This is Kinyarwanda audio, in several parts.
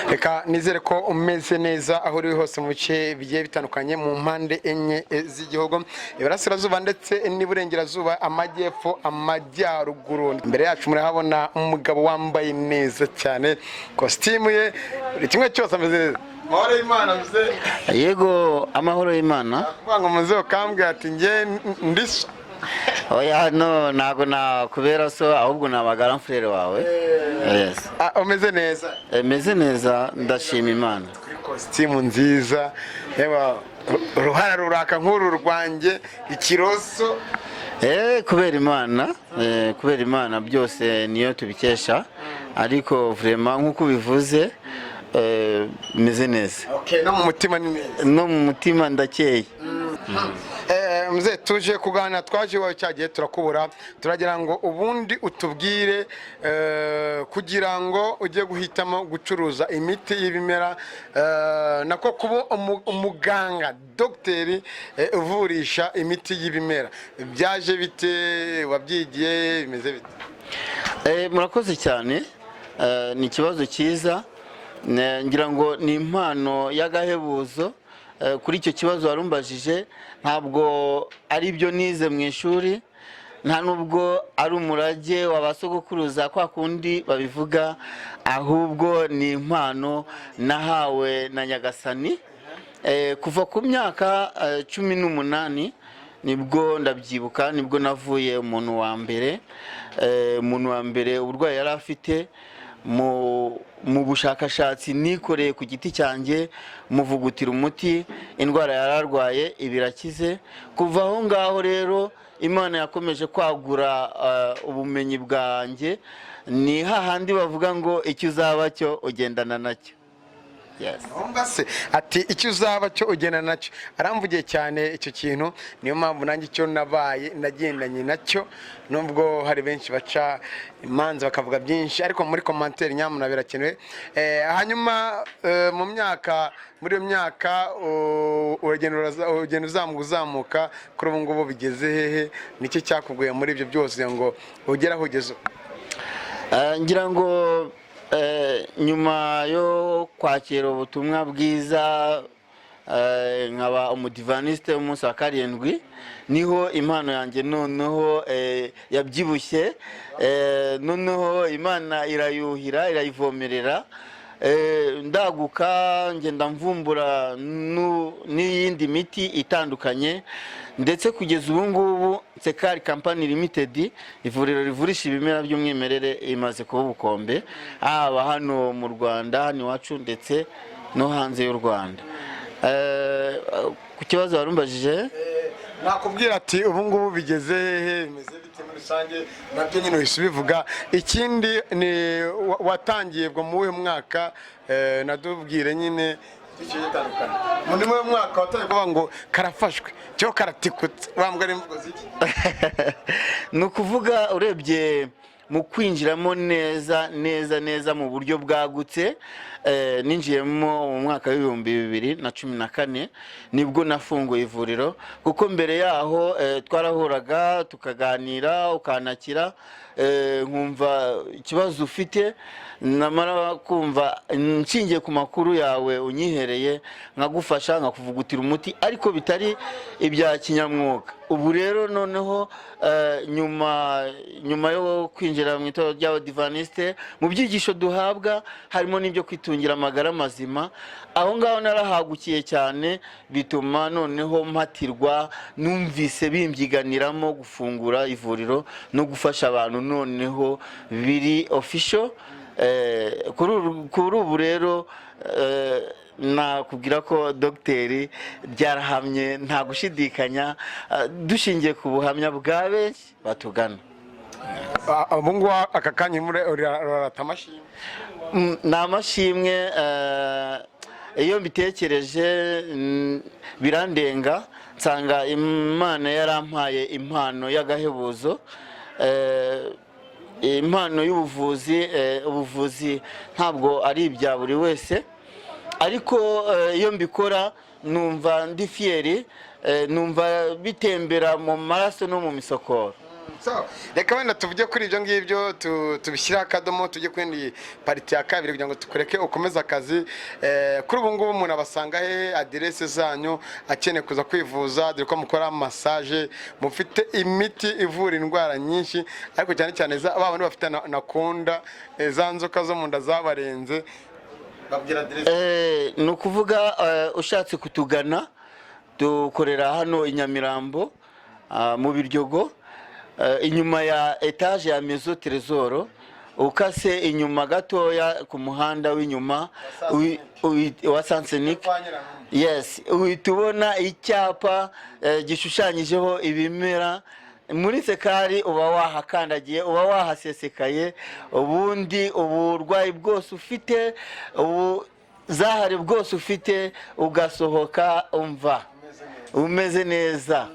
Reka nizere ko umeze neza aho uri hose mu bice bigiye bitandukanye mu mpande enye z'igihugu, iburasirazuba ndetse n'iburengerazuba, amajyepfo, amajyaruguru. Imbere yacu murahabona umugabo wambaye neza cyane, kositimu ye buri kimwe cyose ameze neza. Amahoro y'Imana mze. Yego, amahoro y'Imana. Kwanga muzeho kambwira ati nge ndisa. Oya no, ntago nakubera so, ahubwo nabagara mfurere wawe. Yes. Umeze neza. Meze neza, ndashima Imana. Kositimu nziza. Yeba uruhara ruraka nk'uru rwanjye ikiroso. Kubera Imana byose niyo tubikesha, ariko vraiment nkuko bivuze meze neza. Okay, no mu mutima ni neza. No mu mutima ndakeye. Mze tuje kuganira, twaje iwawe cyagiye turakubura, turagira ngo ubundi utubwire kugira ngo ujye guhitamo gucuruza imiti y'ibimera, nako kuba umuganga dogiteri uvurisha imiti y'ibimera, byaje bite, wabyigiye, bimeze bite? Murakoze cyane, ni ikibazo cyiza, ngira ngo ni impano y'agahebuzo. Kuri icyo kibazo warumbajije, ntabwo ari byo nize mu ishuri, nta nubwo ari umurage w'abasogokuruza kwa kundi babivuga, ahubwo ni impano nahawe na Nyagasani. Kuva ku myaka 18 nibwo ndabyibuka, nibwo navuye umuntu wa mbere uburwayi yari afite mu bushakashatsi nikoreye ku giti cyanjye, muvugutira umuti, indwara yararwaye ibirakize. Kuva aho ngaho rero Imana yakomeje kwagura ubumenyi bwanjye, ni hahandi bavuga ngo icyo uzaba cyo ugendana nacyo. Yes. Mbase ati icyo uzaba cyo ugena nacyo, aramvugiye cyane icyo kintu, niyo mpamvu nanjye icyo nabaye nagendanye nacyo, nubwo hari benshi baca imanza bakavuga byinshi, ariko muri commentaire nyamuna birakenewe. Hanyuma muri iyo myaka uragenda uzamuka kuri ubu ngubu bigeze hehe, nicyo cyakuguye muri ibyo byose ngo ugere aho ugeze? Ngira ngo nyuma yo kwakira ubutumwa bwiza, nkaba umudivaniste w'umunsi wa 7, niho impano yanjye noneho yabyibushye, noneho Imana irayuhira, irayivomerera, ndaguka ngenda mvumbura n'iyindi miti itandukanye, ndetse kugeza ubu ngubu Sekari Company Limited, ivuriro rivurisha ibimera by'umwimerere, imaze kuba ubukombe haba hano mu Rwanda, hano iwacu ndetse no hanze y'u Rwanda. Ku kibazo warumbajije, nakubwira ati ubu ngubu bigeze hehe, bimeze bite muri rusange, nabyo nyine uhise ubivuga. Ikindi ni watangiye bwo mu mwaka, nadubwire nyine icyo gitandukanye. Muri mu mwaka watangiye kuvuga ngo karafashwe cyo karatikutse, wambwa n'imvugo ziki? ni ukuvuga urebye mu kwinjiramo neza mu buryo bwagutse, ninjiyemo mu mwaka w'2014 nibwo nafunguye ivuriro, kuko mbere yaho twarahuraga tukaganira, ukanakira, nkumva ikibazo ufite, namara kumva nshingiye ku makuru yawe unyihereye, nkagufasha, nkakuvugutira umuti, ariko bitari ibya kinyamwuga. Ubu rero noneho nyuma yo kwinjira mu itorero ry'abadivaniste, mu byigisho duhabwa harimo n'ibyo kwitungira amagara mazima. Aho ngaho narahagukiye cyane, bituma noneho mpatirwa, numvise bimbyiganiramo gufungura ivuriro no gufasha abantu noneho biri official. Kuri ubu rero nakubwira ko dogiteri byarahamye, nta gushidikanya, dushingiye ku buhamya bwa benshi batugana. Ubu ngubu aka kanya urarata amashimwe? Ni amashimwe, iyo mbitekereje birandenga, nsanga Imana yarampaye impano y'agahebuzo, impano y'ubuvuzi. Ubuvuzi ntabwo ari ibya buri wese, ariko iyo mbikora numva ndi fieri, numva bitembera mu maraso no mu misokoro. reka wenda tuvuge kuri ibyo ngibyo tubishyire akadomo tujye ku yindi pariti ya kabiri kugira ngo tukureke ukomeze akazi. Kuri ubu ngubu umuntu abasanga he, aderese zanyu akeneye kuza kwivuza, dore ko mukora masaje, mufite imiti ivura indwara nyinshi, ariko cyane cyane ba bandi bafite nakonda, za nzoka zo mu nda zabarenze, babwira aderese. Ni ukuvuga ushatse kutugana dukorera hano i Nyamirambo mu Biryogo, inyuma ya etaje ya Maison Trésor, ukase inyuma gatoya ku muhanda w'inyuma wa Sansenic. Yes, uhitubona icyapa gishushanyijeho ibimera. Muri sekari uba wahakandagiye, uba wahasesekaye, ubundi uburwayi bwose ufite, zahari bwose ufite, ugasohoka umeze neza.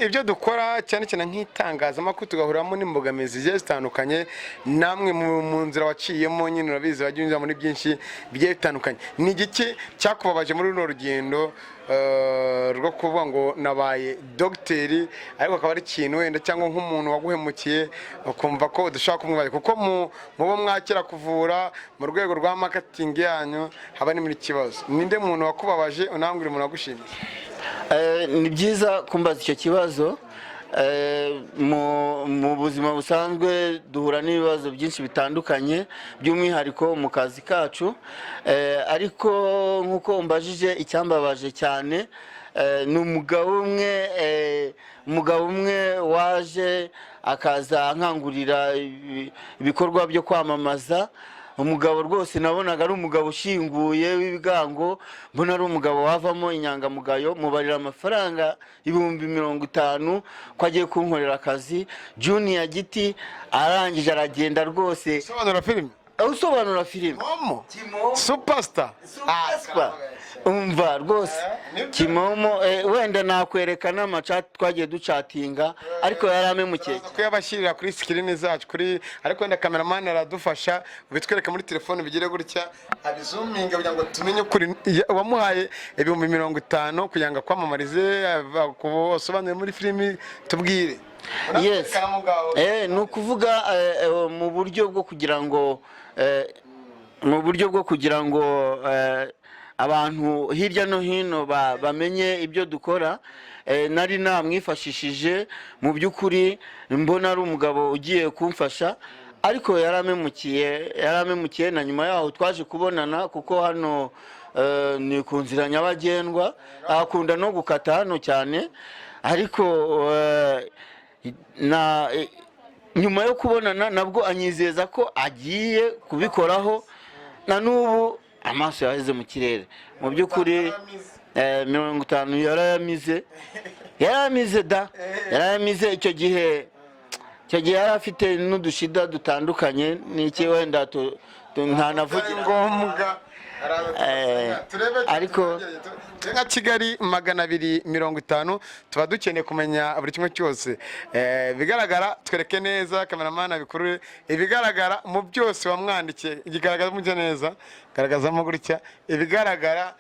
Ibyo dukora cyane cyane nk'itangazamakuru tugahuriramo n'imbogamizi zigiye zitandukanye, namwe mu nzira waciyemo nyine urabizi, wajya unyura muri byinshi bigiye bitandukanye. Ni igiki cyakubabaje muri runo rugendo rwo kuvuga ngo nabaye dogiteri, ariko akaba ari ikintu wenda cyangwa nk'umuntu waguhemukiye ukumva ko udashaka kumwibaza, kuko mubo mwakira kuvura mu rwego rwa marketing yanyu haba n'imuri kibazo? Ninde muntu wakubabaje, unambwira umuntu wagushimisha? Ni byiza kumbaza icyo kibazo. Mu buzima busanzwe duhura n'ibibazo byinshi bitandukanye, by'umwihariko mu kazi kacu, ariko nk'uko umbajije, icyambabaje cyane ni umugabo umwe waje akaza ankangurira ibikorwa byo kwamamaza. Umugabo rwose nabonaga ari umugabo ushinguye w'ibigango, mbona ari umugabo wavamo inyangamugayo. Mubarira amafaranga 50,000 ko agiye kunkorera akazi. Junior Giti arangije aragenda rwose. Usobanura filime Superstar. Umva rwose Kimomo, wenda nakwerekana amachat twagiye ducatinga, ariko yaramemukiye ko yabashyirira kuri screen zacu, ariko wenda cameraman aradufasha bitwereka muri telefone bigire gutya, abizuminga kugira ngo tumenye kuri wamuhaye 50,000 kugira ngo kwamamarize kubosobanure muri filimi. Tubwire. Yes, ni ukuvuga mu buryo bwo kugira ngo abantu hirya no hino bamenye ibyo dukora. Nari namwifashishije, mu by'ukuri mbona ari umugabo ugiye kumfasha, ariko yaramemukiye. Na nyuma yaho twaje kubonana, kuko hano ni ku nzira nyabagendwa, akunda no gukata hano cyane, ariko nyuma yo kubonana nabwo anyizeza ko agiye kubikoraho. Na n'ubu amaso yaheze mu kirere, mu by'ukuri 50 yaramize. Icyo gihe yari afite n'udushida dutandukanye, n'iki wenda ntanavugira ngombwa, ariko nka Kigali 250 tuba dukeneye kumenya buri kimwe cyose. Bigaragara twereke neza, cameraman abikurure ibigaragara mu byose wamwandikiye, igigaragaza mu neza, garagazamo gutya ibigaragara.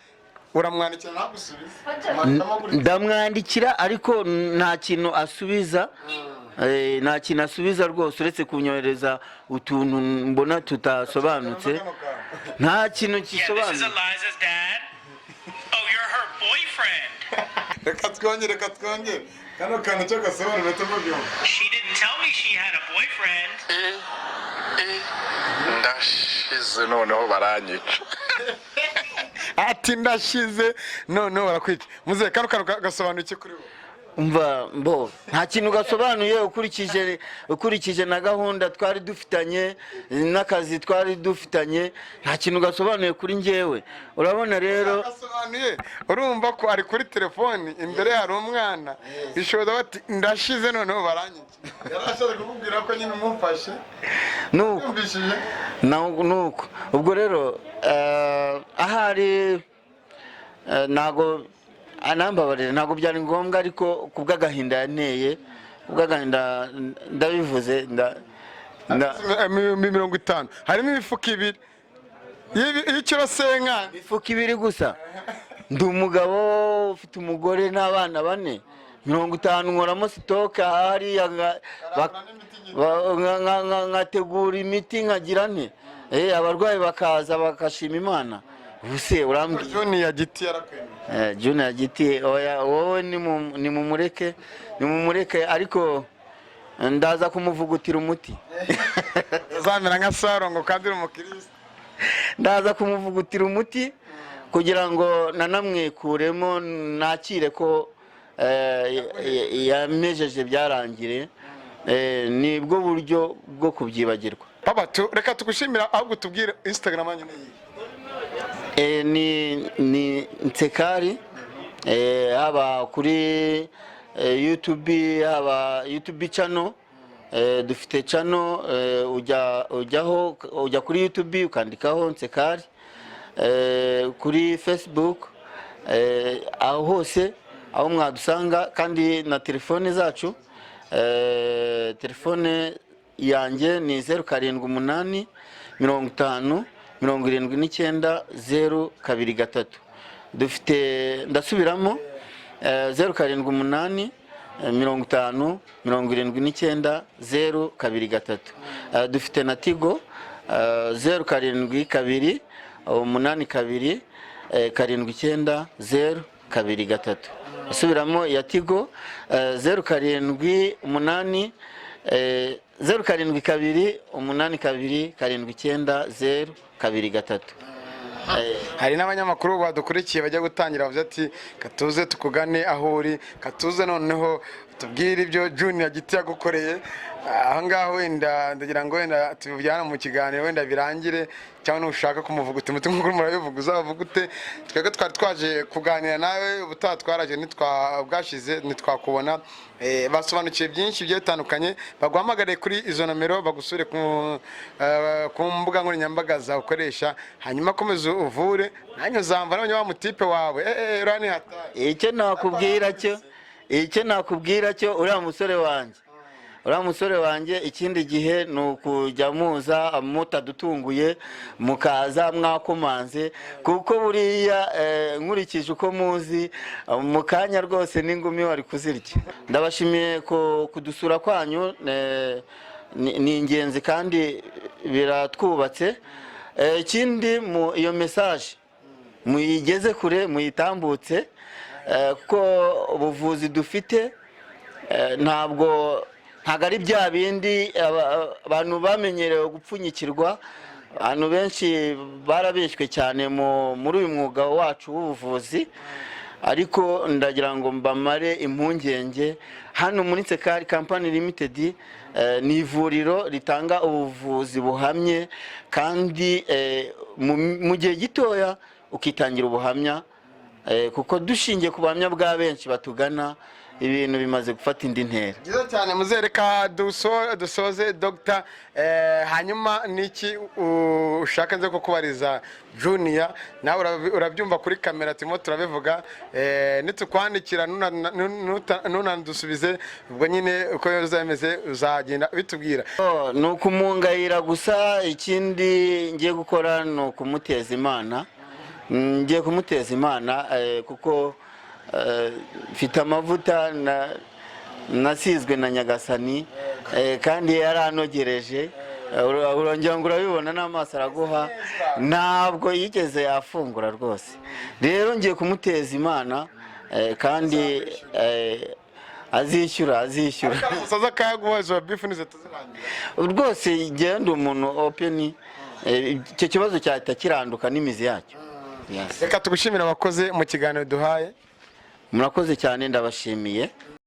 Uramwandikira nagusubiza? Ndamwandikira, ariko nta kintu asubiza. Nta kintu asubiza rwose, uretse kunyohereza utuntu mbona tutasobanutse. Nta kintu gisobanutse. Reka twongere kano kantu cyo gasobanura tuvuga. She didn't tell me she had a boyfriend. Ndashize noneho baranyica. Ati ndashize noneho barakwica. Muze kano gasobanura iki kuri bo? Umva nta kintu gasobanuye, ukurikije na gahunda twari dufitanye n'akazi twari dufitanye, nta kintu gasobanuye kuri njyewe. Urabona rero gasobanuye, urumva ko ari kuri telefone, imbere hari umwana, bishoboza bati ndashize noneho baranyica. Yarashaje kukubwira ko nyine umufashe nuko. Ubwo rero ahari nago anambabarira, ntabwo byari ngombwa, ariko kubw'agahinda yanteye, kubw'agahinda ndabivuze. 50 harimo imifuka 2 y'ikiro senka, imifuka 2 gusa. Ndi umugabo ufite umugore n'abana 4, 50 nkoramo sitoke hariya nkategura imiti nkagira nte abarwayi bakaza bakashima Imana. Ubuse urambwiye Junior Giti yarakwemeye. Junior Giti oya wowe ni mumureke ariko ndaza kumuvugutira umuti. Zamera nka Sarongo kandi uri umukristo. Ndaza kumuvugutira umuti kugira ngo nanamwekuremo nakire ko yamejeje byarangire. Nibwo buryo bwo kubyibagirwa. Papa reka tugushimira ahubwo tubwire Instagram yanyu ni Nsekari haba kuri YouTube channel. Dufite channel ujya kuri YouTube ukandikaho Nsekari. Kuri Facebook aho hose aho mwadusanga, kandi na telefone zacu. Telefone yanjye ni 078 50 79 023. Dufite ndasubiramo 078 50 79 023. Dufite na Tigo 072 82 79 023. Subiramo ya Tigo 078 072 82 79 023. Hari n'abanyamakuru badukurikiye bajya gutangira bavuze ati katuze tukugane aho uri, katuze noneho tubwire ibyo Junior Giti yagukoreye. Aha ngaho wenda ndagira ngo wenda tubijyana mu kiganiro wenda birangire, cyangwa nushaka kumuvuguta umuti nk'uko murabivuga uzavugute. Twebwe twari twaje kuganira nawe, ubutaha twaraje bwashize ntitwakubona. Basobanukiye byinshi bigiye bitandukanye, baguhamagare kuri izo nomero bagusure ku mbuga nkoranyambaga zakoresha, hanyuma komeza uvure nanyo uzamva nabonye wa mutipe wawe urani hata. Icyo nakubwira cyo uriya musore wanjye ikindi gihe ni ukujya muza mutadutunguye mukaza mwakomanze, kuko buriya nkurikije uko muzi mu kanya rwose n'ingumi wari kuzirya. Ndabashimiye kudusura kwanyu, ni ingenzi kandi biratwubatse. Ikindi iyo message muyigeze kure, muyitambutse, kuko ubuvuzi dufite ntabwo ari bya bindi abantu bamenyerewe gupfunyikirwa. Abantu benshi barabeshywe cyane muri uyu mwuga wacu w'ubuvuzi, ariko ndagira ngo mbamare impungenge. Hano muri Nsekari Company Limited ni ivuriro ritanga ubuvuzi buhamye, kandi mu gihe gitoya ukitangira ubuhamya, kuko dushingiye ku buhamya bwa benshi batugana ibintu bimaze gufata indi ntera. Byiza cyane muzereka dusoze Dr. Hanyuma niki ushaka nze kukubariza Junior, nawe urabyumva kuri kamera turimo turabivuga, nitukwandikira nunandusubize ubwo nyine uko uzameze uzagenda bitubwira. Ni ukumungayira gusa, ikindi ngiye gukora ni ukumuteza Imana. Ngiye kumuteza Imana kuko mfite amavuta nasizwe na Nyagasani, kandi yaranogereje. Urongera ngo urabibona n'amaso araguha, ntabwo yigeze afungura rwose. Rero ngiye kumuteza Imana, kandi azishyura. Musaza kaguhaje bifunize tuzirangira. Rwose ngende umuntu open, icyo kibazo cyahita kiranduka n'imizi yacyo. Reka tugushimira abakoze mu kiganiro duhaye. Murakoze cyane, ndabashimiye.